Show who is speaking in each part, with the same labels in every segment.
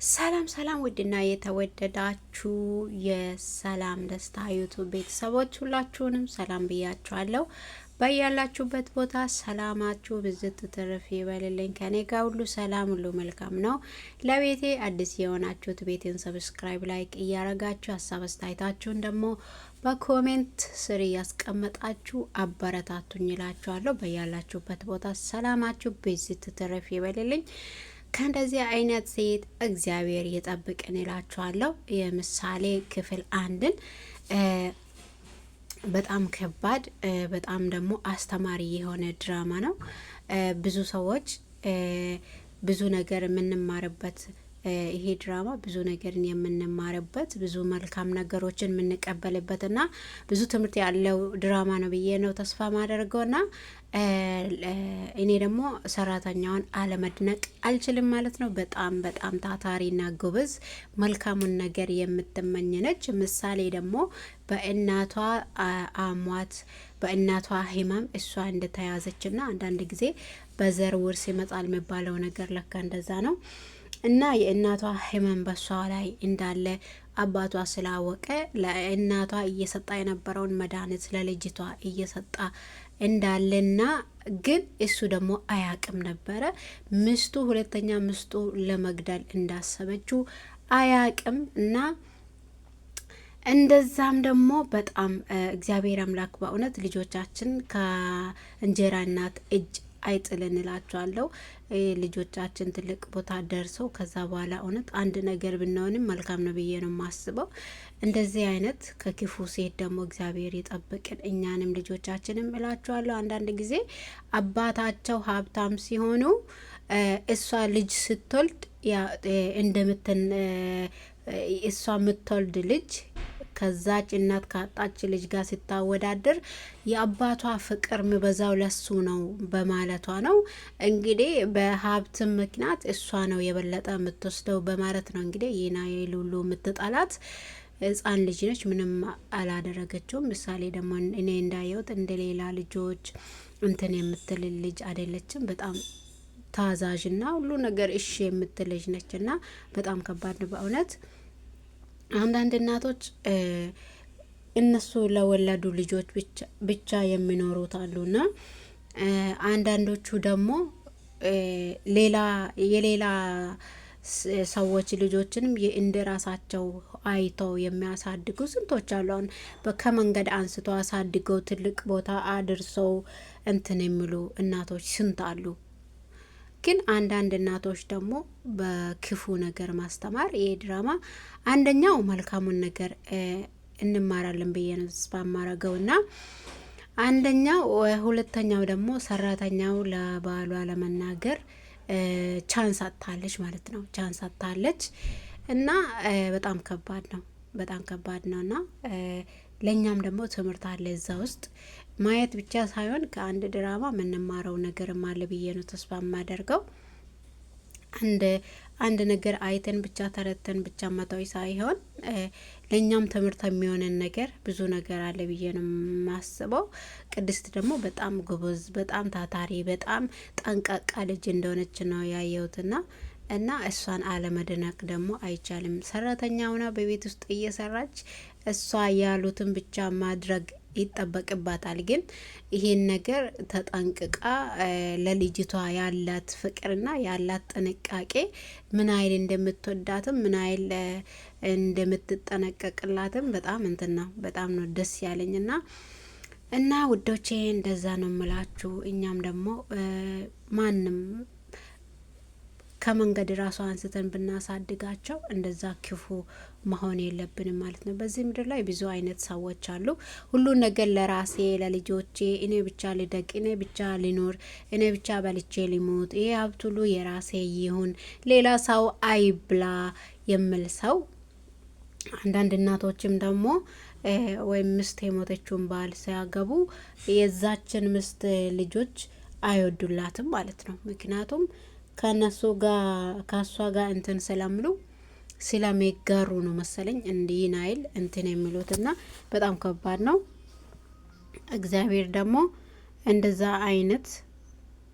Speaker 1: ሰላም ሰላም ውድና የተወደዳችሁ የሰላም ደስታ ዩቱብ ቤተሰቦች ሁላችሁንም ሰላም ብያችኋለሁ። በያላችሁበት ቦታ ሰላማችሁ ብዝት ትርፍ ይበልልኝ። ከኔ ጋር ሁሉ ሰላም ሁሉ መልካም ነው። ለቤቴ አዲስ የሆናችሁት ቤቴን ሰብስክራይብ፣ ላይክ እያረጋችሁ ሀሳብ አስተያየታችሁን ደግሞ በኮሜንት ስር እያስቀመጣችሁ አበረታቱኝ እላችኋለሁ። በያላችሁበት ቦታ ሰላማችሁ ብዝት ትርፍ ይበልልኝ። ከእንደዚህ አይነት ሴት እግዚአብሔር ይጠብቅን እላችኋለሁ። የምሳሌ ክፍል አንድን በጣም ከባድ በጣም ደግሞ አስተማሪ የሆነ ድራማ ነው። ብዙ ሰዎች ብዙ ነገር የምንማርበት ይሄ ድራማ ብዙ ነገርን የምንማርበት ብዙ መልካም ነገሮችን የምንቀበልበት እና ብዙ ትምህርት ያለው ድራማ ነው ብዬ ነው ተስፋ ማደርገው ና እኔ ደግሞ ሰራተኛዋን አለመድነቅ አልችልም ማለት ነው። በጣም በጣም ታታሪና ጎበዝ መልካሙን ነገር የምትመኝ ነች። ምሳሌ ደግሞ በእናቷ አሟት በእናቷ ህመም እሷ እንደተያዘች ና አንዳንድ ጊዜ በዘር ውርስ ይመጣል የሚባለው ነገር ለካ እንደዛ ነው እና የእናቷ ህመም በሷ ላይ እንዳለ አባቷ ስላወቀ ለእናቷ እየሰጣ የነበረውን መድኃኒት ለልጅቷ እየሰጣ እንዳለና ግን እሱ ደግሞ አያቅም ነበረ። ምስቱ ሁለተኛ ምስቱ ለመግደል እንዳሰበችው አያቅም እና እንደዛም ደግሞ በጣም እግዚአብሔር አምላክ በእውነት ልጆቻችን ከእንጀራ እናት እጅ አይጥልን እላቸዋለሁ። ልጆቻችን ትልቅ ቦታ ደርሰው ከዛ በኋላ እውነት አንድ ነገር ብንሆንም መልካም ነው ብዬ ነው የማስበው። እንደዚህ አይነት ከክፉ ሴት ደግሞ እግዚአብሔር ይጠብቅን እኛንም ልጆቻችንም እላቸዋለሁ። አንዳንድ ጊዜ አባታቸው ሀብታም ሲሆኑ እሷ ልጅ ስትወልድ እንደምትን እሷ የምትወልድ ልጅ ከዛች እናት ካጣች ልጅ ጋር ስታወዳደር የአባቷ ፍቅር ምበዛው ለሱ ነው በማለቷ ነው እንግዲህ በሀብትም ምክንያት እሷ ነው የበለጠ የምትወስደው በማለት ነው እንግዲህ ይና የሉሉ የምትጠላት ህፃን ልጅ ነች። ምንም አላደረገችውም። ምሳሌ ደግሞ እኔ እንዳየሁት እንደ ሌላ ልጆች እንትን የምትል ልጅ አይደለችም። በጣም ታዛዥና ሁሉ ነገር እሺ የምትል ልጅ ነችና በጣም ከባድ ነው በእውነት። አንዳንድ እናቶች እነሱ ለወለዱ ልጆች ብቻ የሚኖሩት አሉና አንዳንዶቹ ደግሞ የሌላ ሰዎች ልጆችንም እንደ ራሳቸው አይተው የሚያሳድጉ ስንቶች አሉ። አሁን ከመንገድ አንስቶ አሳድገው ትልቅ ቦታ አድርሰው እንትን የሚሉ እናቶች ስንት አሉ። ግን አንዳንድ እናቶች ደግሞ በክፉ ነገር ማስተማር ይሄ ድራማ አንደኛው መልካሙን ነገር እንማራለን ብዬ ነው ተስፋ ማረገው እና አንደኛው ሁለተኛው ደግሞ ሰራተኛው ለባሏ ለመናገር ቻንስ አጥታለች ማለት ነው። ቻንስ አጥታለች እና በጣም ከባድ ነው። በጣም ከባድ ነውና ለኛም ደግሞ ትምህርት አለ እዛ ውስጥ ማየት ብቻ ሳይሆን ከአንድ ድራማ የምንማረው ነገርም አለ ብዬ ነው ተስፋ የማደርገው። አንድ ነገር አይተን ብቻ ተረተን ብቻ መተው ሳይሆን ለኛም ትምህርት የሚሆነን ነገር ብዙ ነገር አለ ብዬ ነው የማስበው። ቅድስት ደግሞ በጣም ጎበዝ፣ በጣም ታታሪ፣ በጣም ጠንቃቃ ልጅ እንደሆነች ነው ያየሁትና እና እሷን አለመደነቅ ደግሞ አይቻልም። ሰራተኛ ሆና በቤት ውስጥ እየሰራች እሷ ያሉትን ብቻ ማድረግ ይጠበቅባታል። ግን ይሄን ነገር ተጠንቅቃ ለልጅቷ ያላት ፍቅርና ያላት ጥንቃቄ ምን አይል እንደምትወዳትም ምን አይል እንደምትጠነቀቅላትም በጣም እንትን ነው። በጣም ነው ደስ ያለኝና እና ውዶቼ እንደዛ ነው የምላችሁ። እኛም ደግሞ ማንም ከመንገድ ራሱ አንስተን ብናሳድጋቸው እንደዛ ክፉ መሆን የለብንም ማለት ነው። በዚህ ምድር ላይ ብዙ አይነት ሰዎች አሉ። ሁሉን ነገር ለራሴ ለልጆቼ እኔ ብቻ ልደቅ፣ እኔ ብቻ ልኖር፣ እኔ ብቻ በልቼ ሊሞት፣ ይሄ ሀብት ሁሉ የራሴ ይሁን፣ ሌላ ሰው አይብላ የሚል ሰው አንዳንድ እናቶችም ደግሞ ወይም ምስት የሞተችውን ባል ሲያገቡ የዛችን ምስት ልጆች አይወዱላትም ማለት ነው። ምክንያቱም ከነሱ ጋር ከሷ ጋር እንትን ስለምሉ ስለሚጋሩ ነው መሰለኝ እንዲህ ናይል እንትን የሚሉትና በጣም ከባድ ነው። እግዚአብሔር ደግሞ እንደዛ አይነት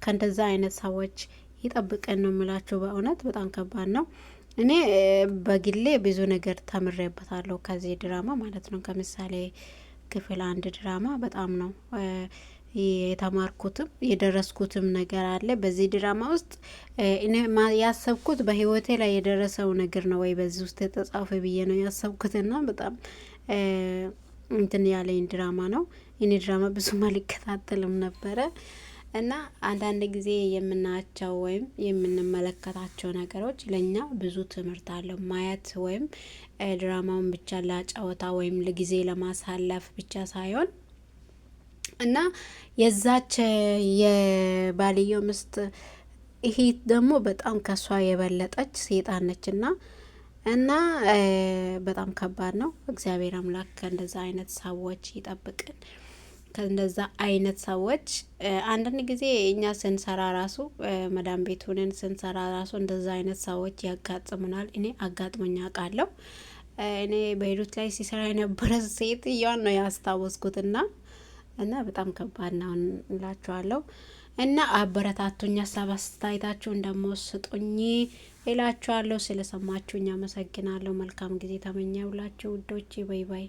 Speaker 1: ከእንደዛ አይነት ሰዎች ይጠብቀን ነው የምላችሁ። በእውነት በጣም ከባድ ነው። እኔ በግሌ ብዙ ነገር ተምሬበታለሁ ከዚህ ድራማ ማለት ነው። ከምሳሌ ክፍል 1 ድራማ በጣም ነው የተማርኩትም የደረስኩትም ነገር አለ በዚህ ድራማ ውስጥ። እኔ ያሰብኩት በህይወቴ ላይ የደረሰው ነገር ነው ወይ በዚህ ውስጥ የተጻፈ ብዬ ነው ያሰብኩትና በጣም እንትን ያለኝ ድራማ ነው። እኔ ድራማ ብዙም አልከታተልም ነበረ እና አንዳንድ ጊዜ የምናያቸው ወይም የምንመለከታቸው ነገሮች ለኛ ብዙ ትምህርት አለው። ማየት ወይም ድራማውን ብቻ ለጨዋታ ወይም ለጊዜ ለማሳለፍ ብቻ ሳይሆን እና የዛች የባልየው ምስት ይሄ ደግሞ በጣም ከሷ የበለጠች ሴጣን ነችና እና በጣም ከባድ ነው። እግዚአብሔር አምላክ ከእንደዛ አይነት ሰዎች ይጠብቅን። ከእንደዛ አይነት ሰዎች አንዳንድ ጊዜ እኛ ስንሰራ ራሱ መዳም ቤት ሆነን ስንሰራ ራሱ እንደዛ አይነት ሰዎች ያጋጥሙናል። እኔ አጋጥሞኛ አውቃለሁ። እኔ በሄዱት ላይ ሲሰራ የነበረ ሴትዮዋን ነው ያስታወስኩትና እና በጣም ከባድ ነው እላችኋለሁ። እና አበረታቱኝ፣ ሀሳብ አስተያየታችሁን ደግሞ ስጡኝ እላችኋለሁ። ስለሰማችሁኝ አመሰግናለሁ። መልካም ጊዜ ተመኘሁላችሁ ውዶቼ። ባይ ባይ።